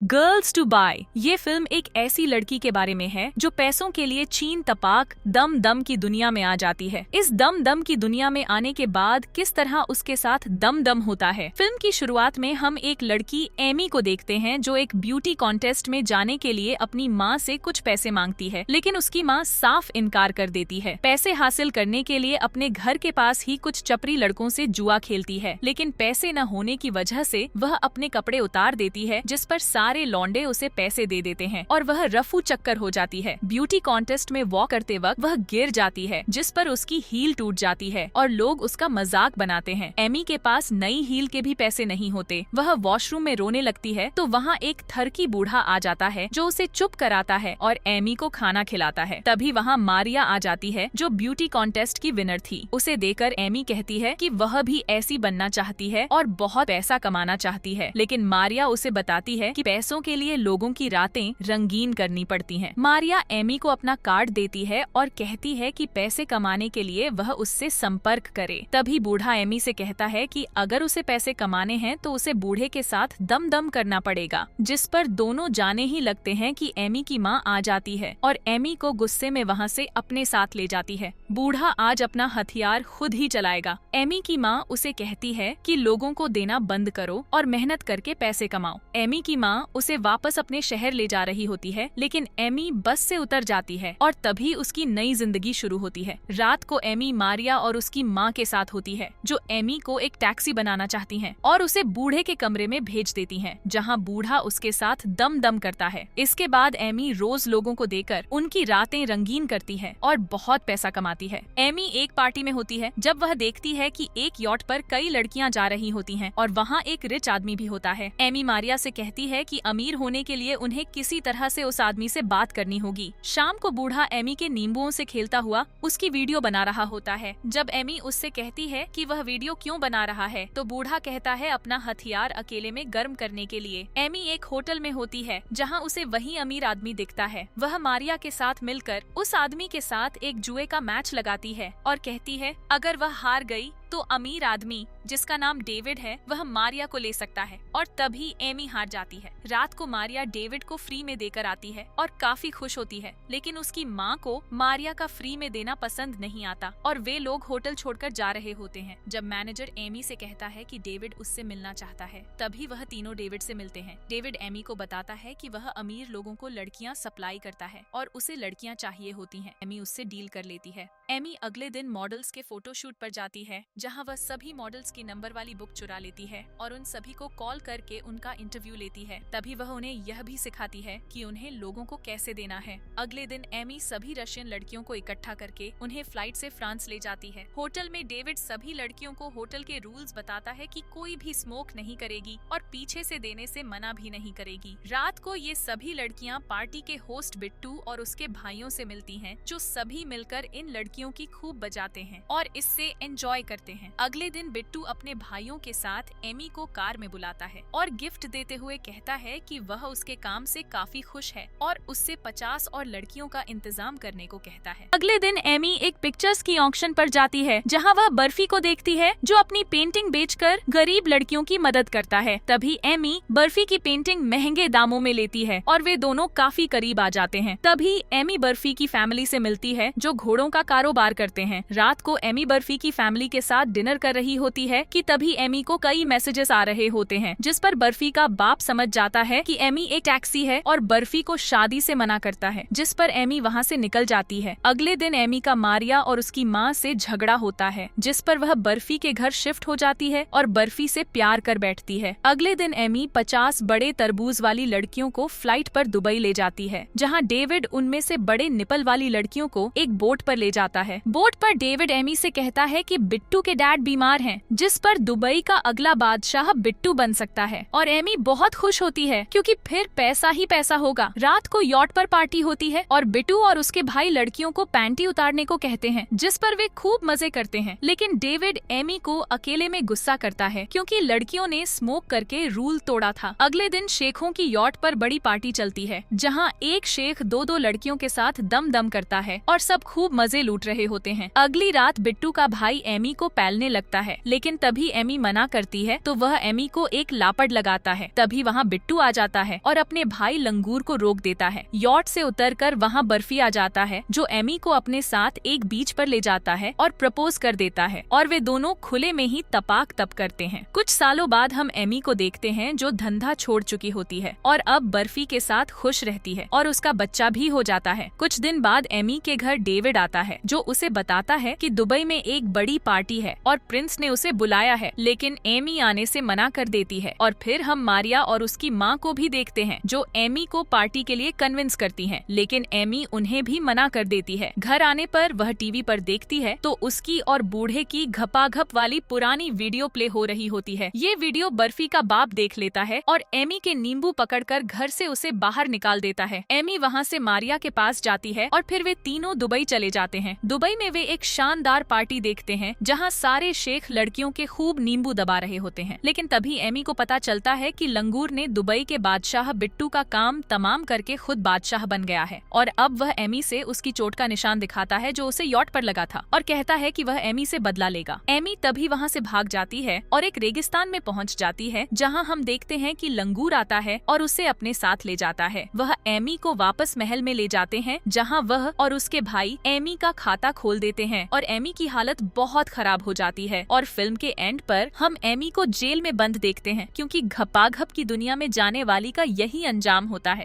Girls to bye ये film एक ऐसी लड़की के बारे में है जो पैसों के लिए चीन तपाक दम दम की दुनिया में आ जाती है। इस दम दम की दुनिया में आने के बाद किस तरह उसके साथ दम दम होता है। फिल्म की शुरुआत में हम एक लड़की एमी को देखते हैं जो एक ब्यूटी कॉन्टेस्ट में जाने के लिए अपनी माँ से कुछ पैसे मांगती है, लेकिन उसकी माँ साफ इनकार कर देती है। पैसे हासिल करने के लिए अपने घर के पास ही कुछ चपरी लड़कों से जुआ खेलती है, लेकिन पैसे न होने की वजह से वह अपने कपड़े उतार देती है, जिस पर सारे लौंडे उसे पैसे दे देते हैं और वह रफू चक्कर हो जाती है। ब्यूटी कॉन्टेस्ट में वॉक करते वक्त वह गिर जाती है, जिस पर उसकी हील टूट जाती है और लोग उसका मजाक बनाते हैं। एमी के पास नई हील के भी पैसे नहीं होते। वह वॉशरूम में रोने लगती है तो वहाँ एक थरकी बूढ़ा आ जाता है जो उसे चुप कराता है और एमी को खाना खिलाता है। तभी वहाँ मारिया आ जाती है जो ब्यूटी कॉन्टेस्ट की विनर थी। उसे देखकर एमी कहती है कि वह भी ऐसी बनना चाहती है और बहुत पैसा कमाना चाहती है, लेकिन मारिया उसे बताती है कि पैसों के लिए लोगों की रातें रंगीन करनी पड़ती हैं। मारिया एमी को अपना कार्ड देती है और कहती है कि पैसे कमाने के लिए वह उससे संपर्क करे। तभी बूढ़ा एमी से कहता है कि अगर उसे पैसे कमाने हैं तो उसे बूढ़े के साथ दम दम करना पड़ेगा, जिस पर दोनों जाने ही लगते हैं कि एमी की माँ आ जाती है और एमी को गुस्से में वहाँ से अपने साथ ले जाती है। बूढ़ा आज अपना हथियार खुद ही चलाएगा। एमी की माँ उसे कहती है कि लोगों को देना बंद करो और मेहनत करके पैसे कमाओ। एमी की माँ उसे वापस अपने शहर ले जा रही होती है, लेकिन एमी बस से उतर जाती है और तभी उसकी नई जिंदगी शुरू होती है। रात को एमी मारिया और उसकी माँ के साथ होती है, जो एमी को एक टैक्सी बनाना चाहती हैं और उसे बूढ़े के कमरे में भेज देती हैं, जहाँ बूढ़ा उसके साथ दम दम करता है। इसके बाद एमी रोज लोगों को देकर उनकी रातें रंगीन करती है और बहुत पैसा कमाती है। एमी एक पार्टी में होती है जब वह देखती है कि एक यॉट पर कई लड़कियाँ जा रही होती हैं और वहाँ एक रिच आदमी भी होता है। एमी मारिया से कहती है कि अमीर होने के लिए उन्हें किसी तरह से उस आदमी से बात करनी होगी। शाम को बूढ़ा एमी के नींबुओं से खेलता हुआ उसकी वीडियो बना रहा होता है। जब एमी उससे कहती है कि वह वीडियो क्यों बना रहा है तो बूढ़ा कहता है अपना हथियार अकेले में गर्म करने के लिए। एमी एक होटल में होती है जहां उसे वही अमीर आदमी दिखता है। वह मारिया के साथ मिलकर उस आदमी के साथ एक जुए का मैच लगाती है और कहती है अगर वह हार गई तो अमीर आदमी जिसका नाम डेविड है वह मारिया को ले सकता है, और तभी एमी हार जाती है। रात को मारिया डेविड को फ्री में देकर आती है और काफी खुश होती है, लेकिन उसकी माँ को मारिया का फ्री में देना पसंद नहीं आता और वे लोग होटल छोड़कर जा रहे होते हैं। जब मैनेजर एमी से कहता है कि डेविड उससे मिलना चाहता है, तभी वह तीनों डेविड से मिलते हैं। डेविड एमी को बताता है कि वह अमीर लोगों को लड़कियां सप्लाई करता है और उसे लड़कियां चाहिए होती हैं। एमी उससे डील कर लेती है। एमी अगले दिन मॉडल्स के फोटोशूट पर जाती है, जहां वह सभी मॉडल्स की नंबर वाली बुक चुरा लेती है और उन सभी को कॉल करके उनका इंटरव्यू लेती है। तभी वह उन्हें यह भी सिखाती है कि उन्हें लोगों को कैसे देना है। अगले दिन एमी सभी रशियन लड़कियों को इकट्ठा करके उन्हें फ्लाइट से फ्रांस ले जाती है। होटल में डेविड सभी लड़कियों को होटल के रूल्स बताता है कि कोई भी स्मोक नहीं करेगी और पीछे से देने से मना भी नहीं करेगी। रात को ये सभी लड़कियां पार्टी के होस्ट बिट्टू और उसके भाइयों से मिलती हैं, जो सभी मिलकर इन लड़कियों की खूब बजाते हैं और इससे एंजॉय करते हैं। अगले दिन बिट्टू अपने भाइयों के साथ एमी को कार में बुलाता है और गिफ्ट देते हुए कहता है कि वह उसके काम से काफी खुश है और उससे 50 और लड़कियों का इंतजाम करने को कहता है। अगले दिन एमी एक पिक्चर्स की ऑक्शन पर जाती है, जहां वह बर्फी को देखती है जो अपनी पेंटिंग बेचकर गरीब लड़कियों की मदद करता है। तभी एमी बर्फी की पेंटिंग महंगे दामों में लेती है और वे दोनों काफी करीब आ जाते हैं। तभी एमी बर्फी की फैमिली से मिलती है जो घोड़ों का कारोबार करते हैं। रात को एमी बर्फी की फैमिली के साथ डिनर कर रही होती है कि तभी एमी को कई मैसेजेस आ रहे होते हैं, जिस पर बर्फी का बाप समझ जाता है कि एमी एक टैक्सी है और बर्फी को शादी से मना करता है, जिस पर एमी वहां से निकल जाती है। अगले दिन एमी का मारिया और उसकी माँ से झगड़ा होता है, जिस पर वह बर्फी के घर शिफ्ट हो जाती है और बर्फी से प्यार कर बैठती है। अगले दिन एमी 50 बड़े तरबूज वाली लड़कियों को फ्लाइट पर दुबई ले जाती है, जहाँ डेविड उनमें से बड़े निपल वाली लड़कियों को एक बोट पर ले जाता है। बोट पर डेविड एमी से कहता है कि बिट्टू के डैड बीमार हैं, जिस पर दुबई का अगला बादशाह बिट्टू बन सकता है और एमी बहुत खुश होती है क्योंकि फिर पैसा ही पैसा होगा। रात को यॉट पर पार्टी होती है और बिट्टू और उसके भाई लड़कियों को पैंटी उतारने को कहते हैं, जिस पर वे खूब मजे करते हैं, लेकिन डेविड एमी को अकेले में गुस्सा करता है क्योंकि लड़कियों ने स्मोक करके रूल तोड़ा था। अगले दिन शेखों की यॉट पर बड़ी पार्टी चलती है, जहाँ एक शेख दो लड़कियों के साथ दम दम करता है और सब खूब मजे लूट रहे होते हैं। अगली रात बिट्टू का भाई एमी को पैलने लगता है, लेकिन तभी एमी मना करती है तो वह एमी को एक लापड़ लगाता है। तभी वहाँ बिट्टू आ जाता है और अपने भाई लंगूर को रोक देता है। यॉट से उतरकर वहाँ बर्फी आ जाता है जो एमी को अपने साथ एक बीच पर ले जाता है और प्रपोज कर देता है और वे दोनों खुले में ही तपाक तप करते हैं। कुछ सालों बाद हम एमी को देखते हैं जो धंधा छोड़ चुकी होती है और अब बर्फी के साथ खुश रहती है और उसका बच्चा भी हो जाता है। कुछ दिन बाद एमी के घर डेविड आता है जो उसे बताता है कि दुबई में एक बड़ी पार्टी है और प्रिंस ने उसे बुलाया है, लेकिन एमी आने से मना कर देती है। और फिर हम मारिया और उसकी माँ को भी देखते हैं जो एमी को पार्टी के लिए कन्विंस करती हैं, लेकिन एमी उन्हें भी मना कर देती है। घर आने पर वह टीवी पर देखती है तो उसकी और बूढ़े की घपाघप वाली पुरानी वीडियो प्ले हो रही होती है। ये वीडियो बर्फी का बाप देख लेता है और एमी के नींबू पकड़कर घर से उसे बाहर निकाल देता है। एमी वहाँ से मारिया के पास जाती है और फिर वे तीनों दुबई चले जाते हैं। दुबई में वे एक शानदार पार्टी देखते हैं जहाँ सारे शेख लड़कियों के खूब नींबू दबा रहे होते हैं, लेकिन तभी एमी को पता चलता है कि लंगूर ने दुबई के बादशाह बिट्टू का काम तमाम करके खुद बादशाह बन गया है और अब वह एमी से उसकी चोट का निशान दिखाता है जो उसे यॉट पर लगा था और कहता है कि वह एमी से बदला लेगा। एमी तभी वहाँ से भाग जाती है और एक रेगिस्तान में पहुँच जाती है जहाँ हम देखते हैं कि लंगूर आता है और उसे अपने साथ ले जाता है। वह एमी को वापस महल में ले जाते हैं जहाँ वह और उसके भाई एमी का खाता खोल देते हैं और एमी की हालत बहुत खराब हो जाती है और फिल्म के एंड पर हम एमी को जेल में बंद देखते हैं क्योंकि घपाघप की दुनिया में जाने वाली का यही अंजाम होता है।